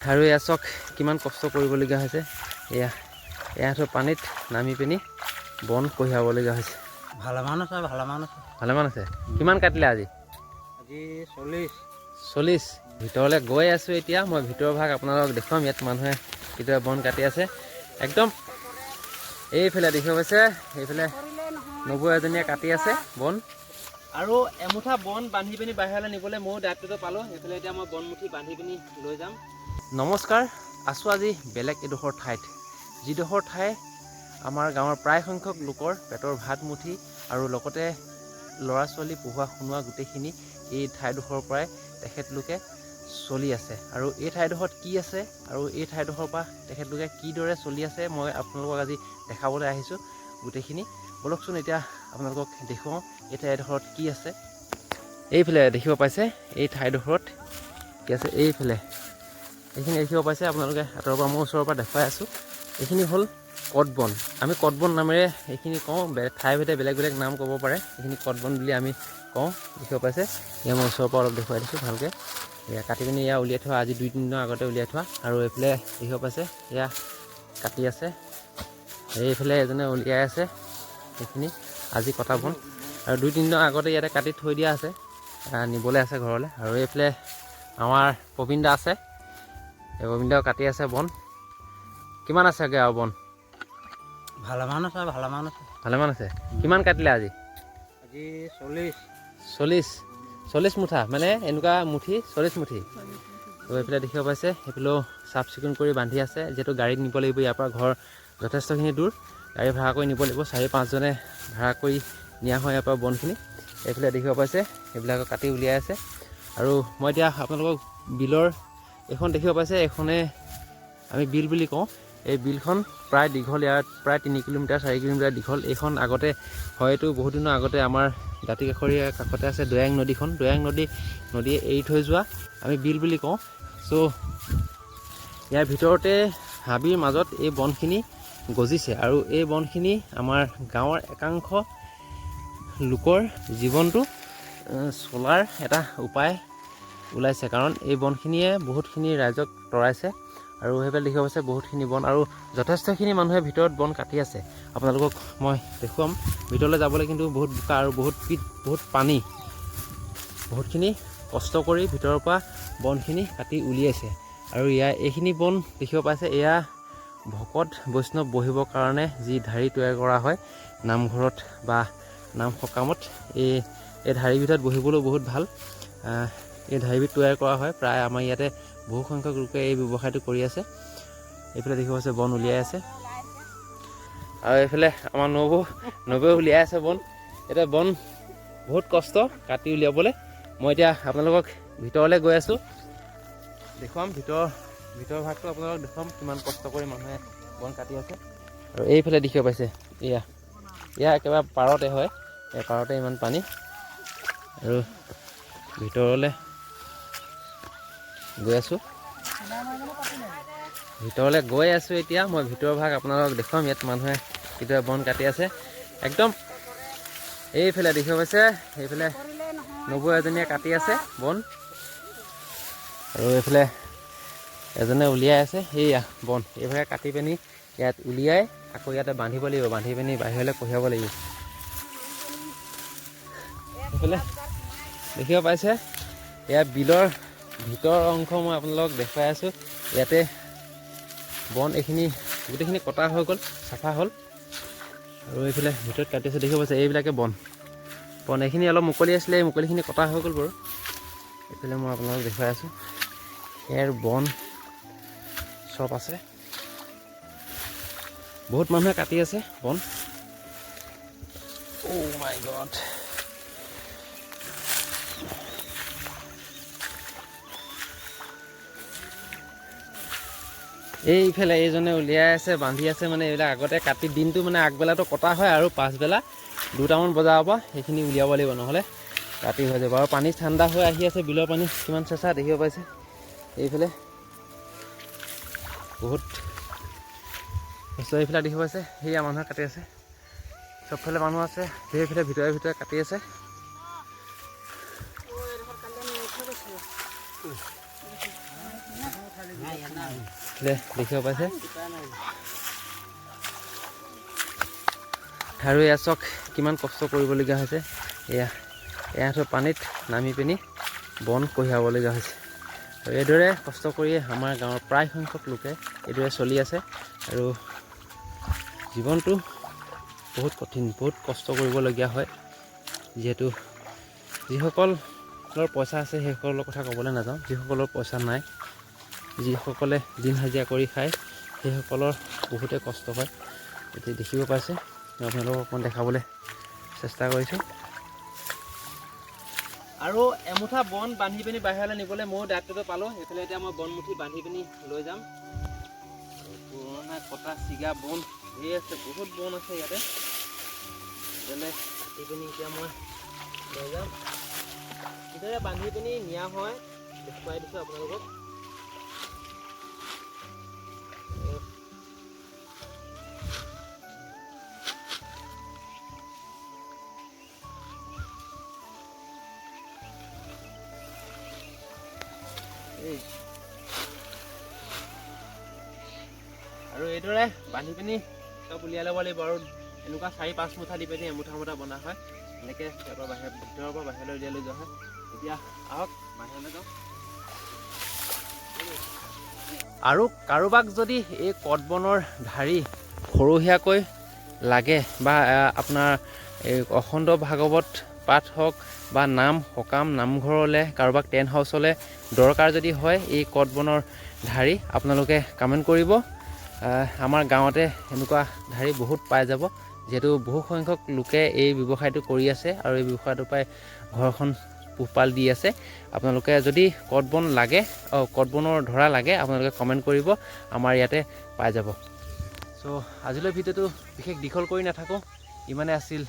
আৰু এয়া চাওক কিমান কষ্ট কৰিবলগীয়া হৈছে। এয়াতো পানীত নামি পিনি বন কঢ়িয়াবলগীয়া হৈছে। ভালেমান আছে। কিমান কাটিলে আজি? 40। ভিতৰলৈ গৈ আছোঁ এতিয়া। মই ভিতৰৰ ভাগ আপোনালোকক দেখুৱাম। ইয়াত মানুহে কেতিয়াবা বন কাটি আছে। একদম এইফালে দেখিব পাইছে, এইফালে নবৌ এজনীয়ে কাটি আছে বন। আৰু এমুঠা বন বান্ধি পিনি বাহিৰলৈ নিবলৈ ময়ো দায়িত্বটো পালোঁ। এইফালে এতিয়া মই বনমুঠি বান্ধি পিনি লৈ যাম। নমস্কাৰ, আছোঁ আজি বেলেগ এডোখৰ ঠাইত, যিডোখৰ ঠাই আমাৰ গাঁৱৰ প্ৰায় সংখ্যক লোকৰ পেটৰ ভাত মুঠি আৰু লগতে ল'ৰা ছোৱালী পঢ়োৱা শুনোৱা গোটেইখিনি এই ঠাইডোখৰৰ পৰাই তেখেতলোকে চলি আছে। আৰু এই ঠাইডোখৰত কি আছে আৰু এই ঠাইডোখৰৰ পৰা তেখেতলোকে কিদৰে চলি আছে মই আপোনালোকক আজি দেখাবলৈ আহিছোঁ গোটেইখিনি। বলকচোন এতিয়া আপোনালোকক দেখুৱাওঁ এই ঠাইডোখৰত কি আছে। এইফালে দেখিব পাইছে, এই ঠাইডোখৰত কি আছে। এইখিনি দেখিব পাইছে আপোনালোকে আঁতৰৰ পৰা, মই ওচৰৰ পৰা দেখুৱাই আছোঁ। এইখিনি হ'ল কটবন। আমি কটবন নামেৰে এইখিনি কওঁ, ঠাই ভেদে বেলেগ বেলেগ নাম ক'ব পাৰে। এইখিনি কটবন বুলি আমি কওঁ। দেখিব পাইছে, এয়া মই ওচৰৰ পৰা অলপ দেখুৱাই দিছোঁ ভালকৈ। এয়া কাটি পিনি এয়া উলিয়াই থোৱা, আজি 2-3 দিনৰ আগতে উলিয়াই থোৱা। আৰু এইফালে দেখিব পাইছে এয়া কাটি আছে, এইফালে এজনে উলিয়াই আছে। এইখিনি আজি কটা বন আৰু 2-3 দিনৰ আগতে ইয়াতে কাটি থৈ দিয়া আছে, নিবলৈ আছে ঘৰলৈ। আৰু এইফালে আমাৰ প্ৰবীণ দা আছে, এই প্ৰবীণ দাও কাটি আছে বন। কিমান আছেগৈ আৰু বন? ভালেমান আছে। কিমান কাটিলে আজি? 40 মুঠা, মানে এনেকুৱা মুঠি 40 মুঠি। তো এইফালে দেখিব পাইছে, সেইফালেও চাফ চিকুণ কৰি বান্ধি আছে, যিহেতু গাড়ীত নিব লাগিব। ইয়াৰ পৰা ঘৰ যথেষ্টখিনি দূৰ, গাড়ী ভাড়া কৰি নিব লাগিব। 4-5জনে ভাড়া কৰি নিয়া হয় ইয়াৰ পৰা বনখিনি। এইফালে দেখিব পাইছে এইবিলাকক কাটি উলিয়াই আছে। আৰু মই এতিয়া আপোনালোকক বিলৰ এইখন দেখিব পাইছে, এইখনে আমি বিল বুলি কওঁ। এই বিলখন প্ৰায় দীঘল, ইয়াত প্ৰায় 3 কিলোমিটাৰ 4 কিলোমিটাৰ দীঘল। এইখন আগতে হয়তো বহুত দিনৰ আগতে আমাৰ দাঁতিকাষৰীয়া কাষতে আছে দৈয়াং নদীখন। দৈয়াং নদীয়ে এৰি থৈ যোৱা আমি বিল বুলি কওঁ। চ' ইয়াৰ ভিতৰতে হাবিৰ মাজত এই বনখিনি গজিছে। আৰু এই বনখিনি আমাৰ গাঁৱৰ একাংশ লোকৰ জীৱনটো চলাৰ এটা উপায় ওলাইছে, কাৰণ এই বনখিনিয়ে বহুতখিনি ৰাইজক তৰাইছে। আৰু সেইফালে দেখিব পাইছে বহুতখিনি বন, আৰু যথেষ্টখিনি মানুহে ভিতৰত বন কাটি আছে। আপোনালোকক মই দেখুৱাম। ভিতৰলৈ যাবলৈ কিন্তু বহুত বোকা আৰু বহুত পানী। বহুতখিনি কষ্ট কৰি ভিতৰৰ পৰা বনখিনি কাটি উলিয়াইছে। আৰু এইখিনি বন দেখিব পাইছে, এয়া ভকত বৈষ্ণৱ বহিবৰ কাৰণে যি ঢাৰি তৈয়াৰ কৰা হয় নামঘৰত বা নাম সকামত, এই ঢাৰিবিধত বহিবলৈও বহুত ভাল। এই ঢাৰিবিধ তৈয়াৰ কৰা হয়। প্ৰায় আমাৰ ইয়াতে বহু সংখ্যক লোকে এই ব্যৱসায়টো কৰি আছে। এইফালে দেখিব পাইছে বন উলিয়াই আছে, আৰু এইফালে আমাৰ নবৌ উলিয়াই আছে বন। এতিয়া বন বহুত কষ্ট কাটি উলিয়াবলৈ। মই এতিয়া আপোনালোকক ভিতৰলৈ গৈ আছোঁ, দেখুৱাম ভিতৰ ভাগটো আপোনালোকক দেখুৱাম, কিমান কষ্ট কৰি মানুহে বন কাটি আছে। আৰু এইফালে দেখিব পাইছে এয়া একেবাৰে পাৰতে হয়, এই পাৰতে ইমান পানী। আৰু ভিতৰলৈ গৈ আছোঁ এতিয়া। মই ভিতৰৰ ভাগ আপোনালোকক দেখুৱাম। ইয়াত মানুহে কেতিয়াবা বন কাটি আছে। একদম এইফালে দেখিব পাইছে, এইফালে নবৌ এজনীয়ে কাটি আছে বন। আৰু এইফালে এজনে উলিয়াই আছে সেয়া বন। এইভাগে কাটি পিনি ইয়াত উলিয়াই আকৌ ইয়াতে বান্ধিব লাগিব, বান্ধি পিনি বাহিৰলৈ কঢ়িয়াব লাগিব। এইফালে দেখিব পাইছে এয়া বিলৰ ভিতৰৰ অংশ মই আপোনালোকক দেখুৱাই আছোঁ। ইয়াতে বন এইখিনি গোটেইখিনি কটা হৈ গ'ল, চাফা হ'ল। আৰু এইফালে ভিতৰত কাটি আছে, দেখিব পাইছে এইবিলাকে বন এইখিনি অলপ মুকলি আছিলে, এই মুকলিখিনি কটা হৈ গ'ল বাৰু। এইফালে মই আপোনালোকক দেখুৱাই আছোঁ, ইয়াৰ বন চব আছে। বহুত মানুহে কাটি আছে বন। অ' মাই গড। এইফালে এইজনে উলিয়াই আছে, বান্ধি আছে। মানে এইবিলাক আগতে কাটি দিনটো মানে আগবেলাটো কটা হয়, আৰু পাছবেলা 2টামান বজাৰ পৰা সেইখিনি উলিয়াব লাগিব, নহ'লে ৰাতি হৈ যাব। আৰু পানী ঠাণ্ডা হৈ আহি আছে, বিলৰ পানী কিমান চেঁচা দেখিব পাইছে। এইফালে বহুত এইফালে দেখিব পাইছে, সেয়া মানুহে কাটি আছে। চবফালে মানুহ আছে, সেইফালে ভিতৰে কাটি আছে। দেখিব পাইছে আৰু এয়া চাওক কিমান কষ্ট কৰিবলগীয়া হৈছে এয়া পানীত নামি পিনি বন কঢ়িয়াবলগীয়া হৈছে আৰু এইদৰে কষ্ট কৰিয়ে আমাৰ গাঁৱৰ প্ৰায় সংখ্যক লোকে এইদৰে চলি আছে আৰু জীৱনটো বহুত কঠিন বহুত কষ্ট কৰিবলগীয়া হয় যিহেতু যিসকলৰ পইচা আছে সেইসকলৰ কথা ক'বলৈ নাযাওঁ যিসকলৰ পইচা নাই যিসকলে দিন হাজিৰা কৰি খায় সেইসকলৰ বহুতে কষ্ট হয় এতিয়া দেখিব পাইছে আপোনালোকক অকণমান দেখাবলৈ চেষ্টা কৰিছোঁ আৰু এমুঠা বন বান্ধি পিনি বাহিৰলৈ নিবলৈ ময়ো দায়িত্বটো পালোঁ সেইফালে এতিয়া মই বনমুঠি বান্ধি পিনি লৈ যাম পুৰণা কটা ছিগা বন ধেৰ আছে বহুত বন আছে ইয়াতে সেইফালে কাটি পিনি এতিয়া মই লৈ যাম ইদৰে বান্ধি পিনি নিয়া হয় দেখুৱাই দিছোঁ আপোনালোকক আৰু এইদৰে বান্ধি পিনি চব উলিয়াই ল'ব লাগিব আৰু এনেকুৱা 4-5 মুঠা দি পিনি এমুঠা মুঠা বনা হয় এনেকৈ ভিতৰৰ পৰা বাহিৰলৈ উলিয়াই লৈ যোৱা হয় এতিয়া আহক বাহিৰলৈ যাওঁ আৰু কাৰোবাক যদি এই কটবনৰ ধাৰি সৰহীয়াকৈ লাগে বা আপোনাৰ এই অখণ্ড ভাগৱত পাঠ হওক বা নাম সকাম নামঘৰলৈ কাৰোবাক টেণ্ট হাউচলৈ দৰকাৰ যদি হয় এই কটবনৰ ধাৰি আপোনালোকে কমেণ্ট কৰিব আমাৰ গাঁৱতে এনেকুৱা ধাৰি বহুত পাই যাব যিহেতু বহু সংখ্যক লোকে এই ব্যৱসায়টো কৰি আছে আৰু এই ব্যৱসায়টোৰ পৰাই ঘৰখন পোহপাল দি আছে আপোনালোকে যদি কটবন লাগে কটবনৰ ধৰা লাগে আপোনালোকে কমেণ্ট কৰিব আমাৰ ইয়াতে পাই যাব চ' আজিলৈ ভিডিঅ'টো বিশেষ দীঘল কৰি নাথাকোঁ ইমানে আছিল